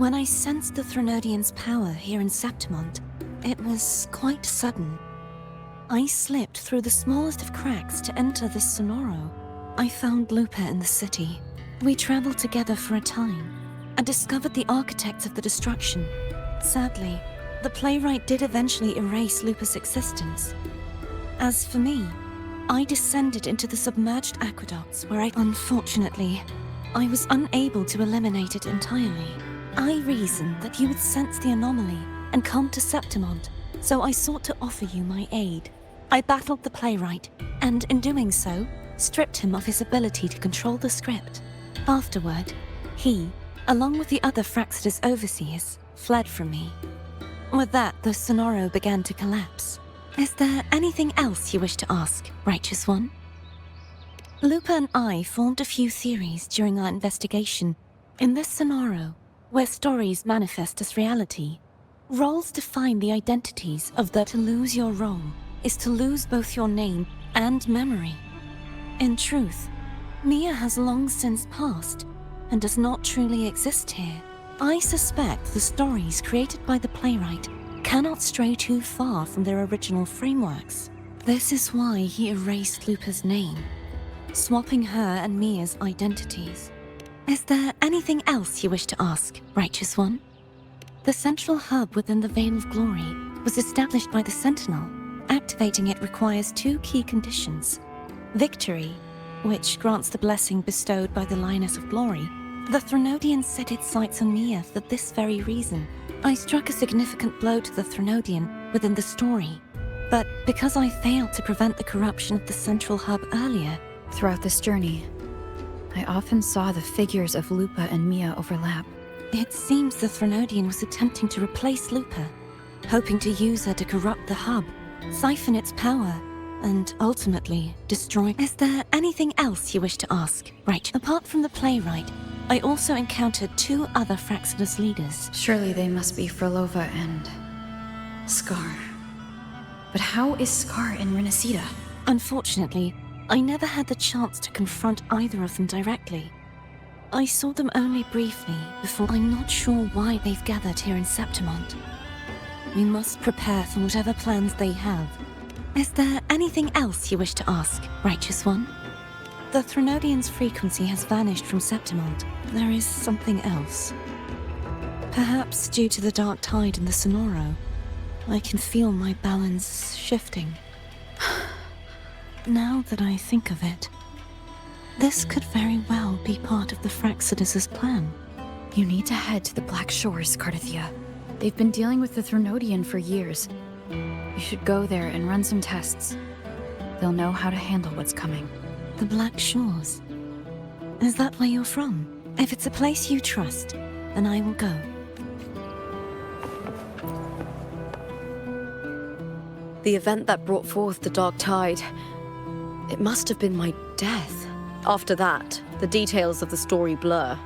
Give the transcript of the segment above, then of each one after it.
When I sensed the Threnodian's power here in Septimont, it was quite sudden. I slipped through the smallest of cracks to enter this Sonoro. I found Lupa in the city. We traveled together for a time and discovered the architects of the destruction. Sadly, the playwright did eventually erase Lupa's existence. As for me, I descended into the submerged aqueducts where unfortunately, I was unable to eliminate it entirely. I reasoned that you would sense the anomaly and come to Septimont, so I sought to offer you my aid. I battled the playwright, and in doing so, stripped him of his ability to control the script. Afterward, he, along with the other Fraxida's overseers, fled from me. With that, the Sonoro began to collapse. Is there anything else you wish to ask, Righteous One? Lupa and I formed a few theories during our investigation. In this Sonoro, where stories manifest as reality, roles define the identities of the to lose your role is to lose both your name and memory. In truth, Mia has long since passed and does not truly exist here. I suspect the stories created by the playwright cannot stray too far from their original frameworks. This is why he erased Lupa's name, swapping her and Mia's identities. Is there anything else you wish to ask, Righteous One? The central hub within the Veil of Glory was established by the Sentinel. Activating it requires two key conditions. Victory, which grants the blessing bestowed by the Lioness of Glory. The Threnodian set its sights on Mia for this very reason. I struck a significant blow to the Threnodian within the story, but because I failed to prevent the corruption of the central hub earlier. Throughout this journey, I often saw the figures of Lupa and Mia overlap. It seems the Threnodian was attempting to replace Lupa, hoping to use her to corrupt the hub, siphon its power, and ultimately destroy. Is there anything else you wish to ask, right? Apart from the playwright, I also encountered two other Fraxida's leaders. Surely they must be Frolova and Scar. But how is Scar in Renacida? Unfortunately, I never had the chance to confront either of them directly. I saw them only briefly before. I'm not sure why they've gathered here in Septimont. We must prepare for whatever plans they have. Is there anything else you wish to ask, Righteous One? The Threnodian's frequency has vanished from Septimont. There is something else. Perhaps due to the dark tide in the Sonoro, I can feel my balance shifting. Now that I think of it, this could very well be part of the Fraxidas' plan. You need to head to the Black Shores, Cardathia. They've been dealing with the Threnodian for years. You should go there and run some tests. They'll know how to handle what's coming. The Black Shores? Is that where you're from? If it's a place you trust, then I will go. The event that brought forth the dark tide, it must have been my death. After that, the details of the story blur.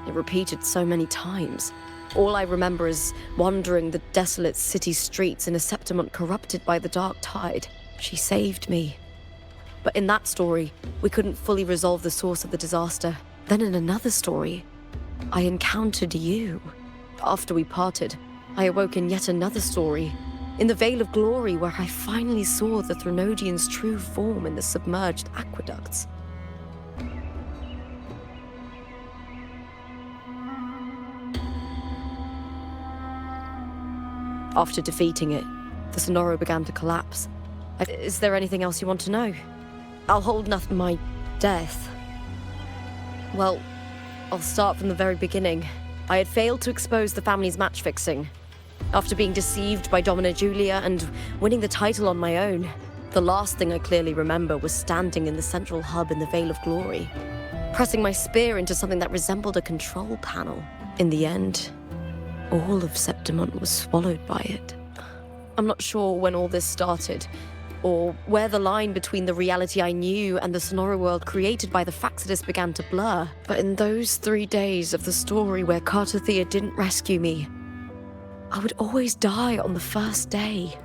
It repeated so many times. All I remember is wandering the desolate city streets in a Septimont corrupted by the dark tide. She saved me. But in that story, we couldn't fully resolve the source of the disaster. Then in another story, I encountered you. After we parted, I awoke in yet another story, in the Veil of Glory, where I finally saw the Threnodian's true form in the submerged aqueducts. After defeating it, the Sonoro began to collapse. Is there anything else you want to know? I'll hold nothing. My death. Well, I'll start from the very beginning. I had failed to expose the family's match fixing. After being deceived by Domina Julia and winning the title on my own, the last thing I clearly remember was standing in the central hub in the Veil of Glory, pressing my spear into something that resembled a control panel. In the end, all of Septimont was swallowed by it. I'm not sure when all this started, or where the line between the reality I knew and the Sonoro world created by the Fraxidas began to blur. But in those 3 days of the story where Cardathia didn't rescue me, I would always die on the first day,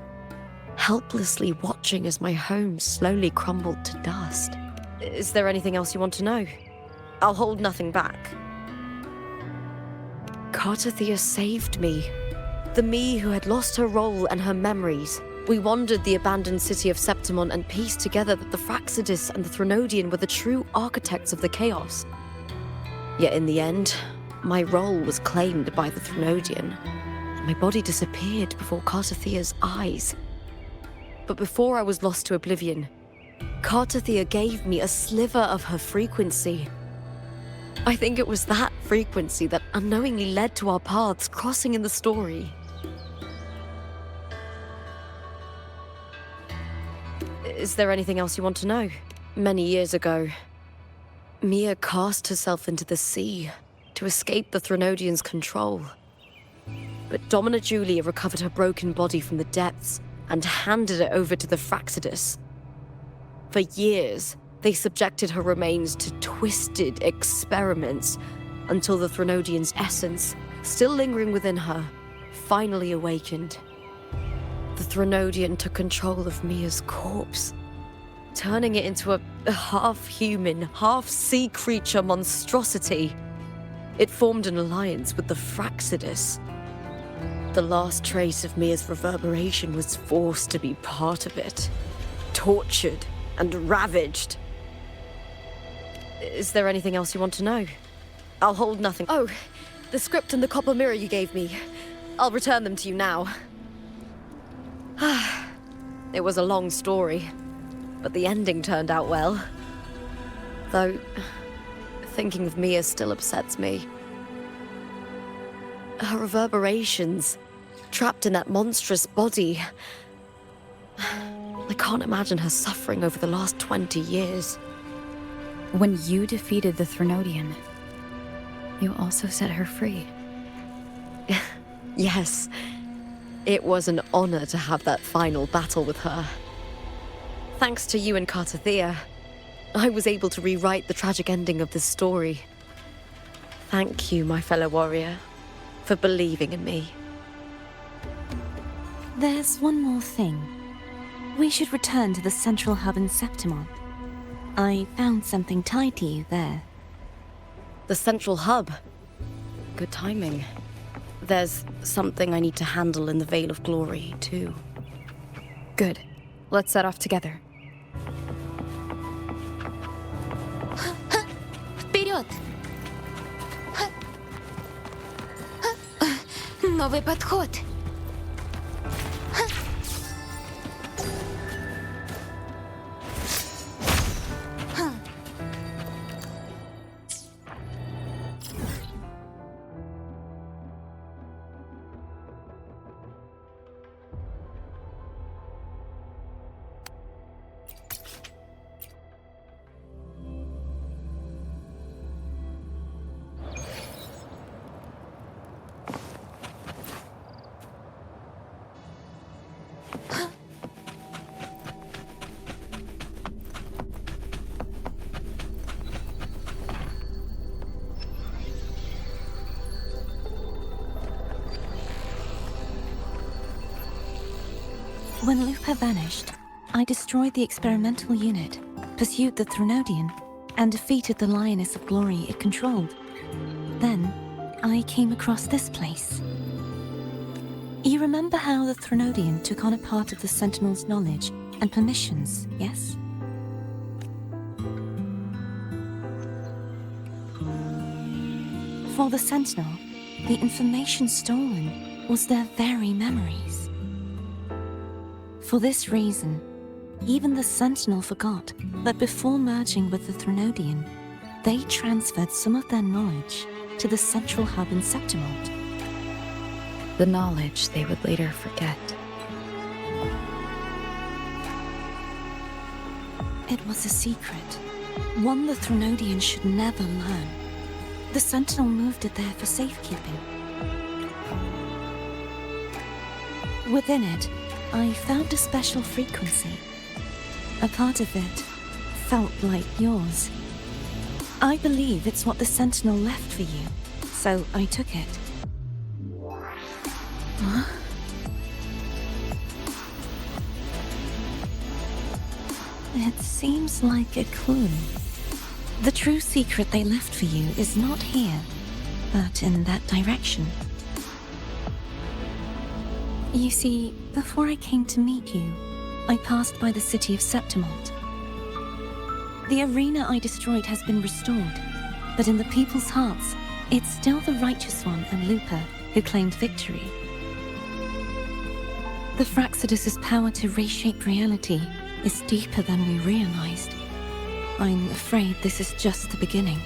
helplessly watching as my home slowly crumbled to dust. Is there anything else you want to know? I'll hold nothing back. Cartathea saved me. The me who had lost her role and her memories. We wandered the abandoned city of Septimon and pieced together that the Fraxidus and the Threnodian were the true architects of the chaos. Yet in the end, my role was claimed by the Threnodian. My body disappeared before Cartathea's eyes. But before I was lost to oblivion, Cartathea gave me a sliver of her frequency. I think it was that frequency that unknowingly led to our paths crossing in the story. Is there anything else you want to know? Many years ago, Mia cast herself into the sea to escape the Threnodian's control. But Domina Julia recovered her broken body from the depths and handed it over to the Fraxidus. For years, they subjected her remains to twisted experiments until the Threnodian's essence, still lingering within her, finally awakened. The Threnodian took control of Mia's corpse, turning it into a half-human, half-sea creature monstrosity. It formed an alliance with the Fraxidus. The last trace of Mia's reverberation was forced to be part of it, tortured and ravaged. Is there anything else you want to know? I'll hold nothing. Oh, the script and the copper mirror you gave me. I'll return them to you now. It was a long story, but the ending turned out well. Though, thinking of Mia still upsets me. Her reverberations, trapped in that monstrous body. I can't imagine her suffering over the last 20 years. When you defeated the Threnodian, you also set her free. Yes. It was an honor to have that final battle with her. Thanks to you and Cartathea, I was able to rewrite the tragic ending of this story. Thank you, my fellow warrior, for believing in me. There's one more thing. We should return to the central hub in Septimon. I found something tied to you there. The central hub. Good timing. There's something I need to handle in the Veil of Glory, too. Good. Let's set off together. Вперед! Новый подход. When Lupa vanished, I destroyed the experimental unit, pursued the Threnodian, and defeated the Lioness of Glory it controlled. Then, I came across this place. You remember how the Threnodian took on a part of the Sentinel's knowledge and permissions, yes? For the Sentinel, the information stolen was their very memories. For this reason, even the Sentinel forgot that before merging with the Threnodian, they transferred some of their knowledge to the central hub in Septimon. The knowledge they would later forget. It was a secret, one the Threnodian should never learn. The Sentinel moved it there for safekeeping. Within it, I found a special frequency. A part of it felt like yours. I believe it's what the Sentinel left for you, so I took it. Huh? It seems like a clue. The true secret they left for you is not here, but in that direction. You see, before I came to meet you, I passed by the city of Septimont. The arena I destroyed has been restored, but in the people's hearts, it's still the Righteous One and Lupa who claimed victory. The Fraxidus' power to reshape reality is deeper than we realized. I'm afraid this is just the beginning.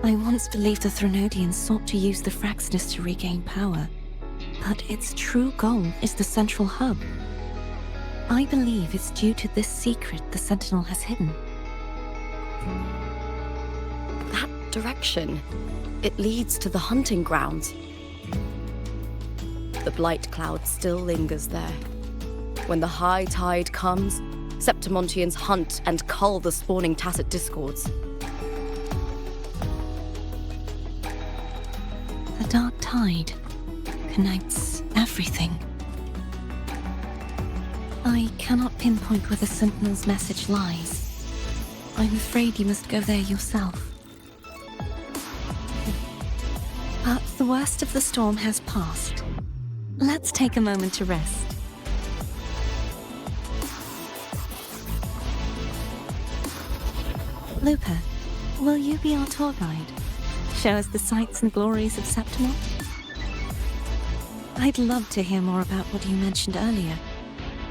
I once believed the Threnodians sought to use the Fraxidus to regain power, but its true goal is the central hub. I believe it's due to this secret the Sentinel has hidden. That direction, it leads to the hunting grounds. The blight cloud still lingers there. When the high tide comes, Septimontians hunt and cull the spawning tacit discords. The dark tide connects everything. I cannot pinpoint where the Sentinel's message lies. I'm afraid you must go there yourself. But the worst of the storm has passed. Let's take a moment to rest. Lupa, will you be our tour guide? Show us the sights and glories of Septimont? I'd love to hear more about what you mentioned earlier.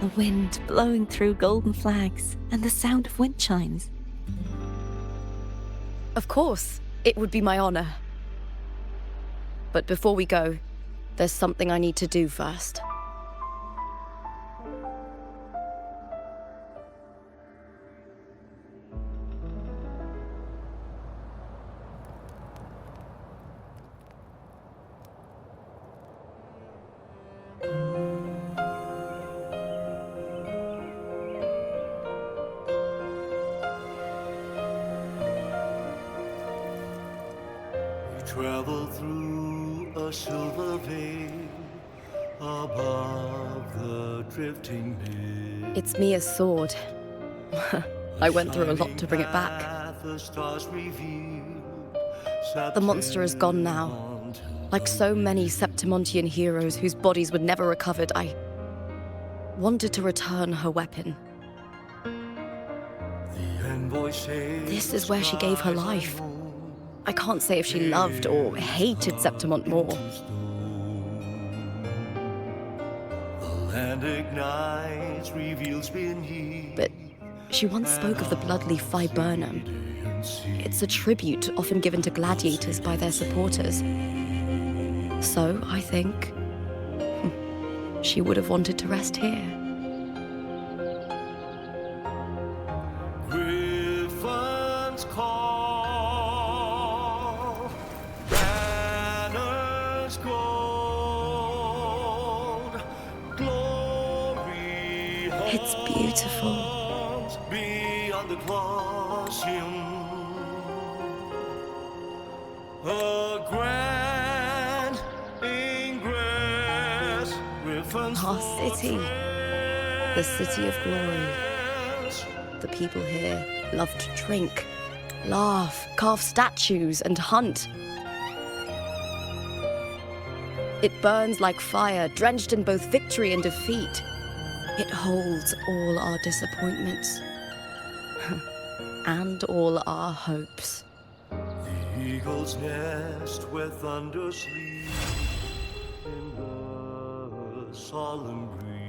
The wind blowing through golden flags and the sound of wind chimes. Of course, it would be my honor. But before we go, there's something I need to do first. Travel through a silver veil above the drifting bay. It's Mia's sword. I went through a lot to bring it back. The monster is gone now. Like so many Septimontian heroes whose bodies were never recovered, I wanted to return her weapon. This is where she gave her life. I can't say if she loved or hated Septimont more. But she once spoke of the bloodleaf viburnum. It's a tribute often given to gladiators by their supporters. So, I think, she would have wanted to rest here. It's beautiful. Our city. The city of glory. The people here love to drink, laugh, carve statues, and hunt. It burns like fire, drenched in both victory and defeat. It holds all our disappointments and all our hopes. The eagle's nest where thunder sleeps in the solemn breeze.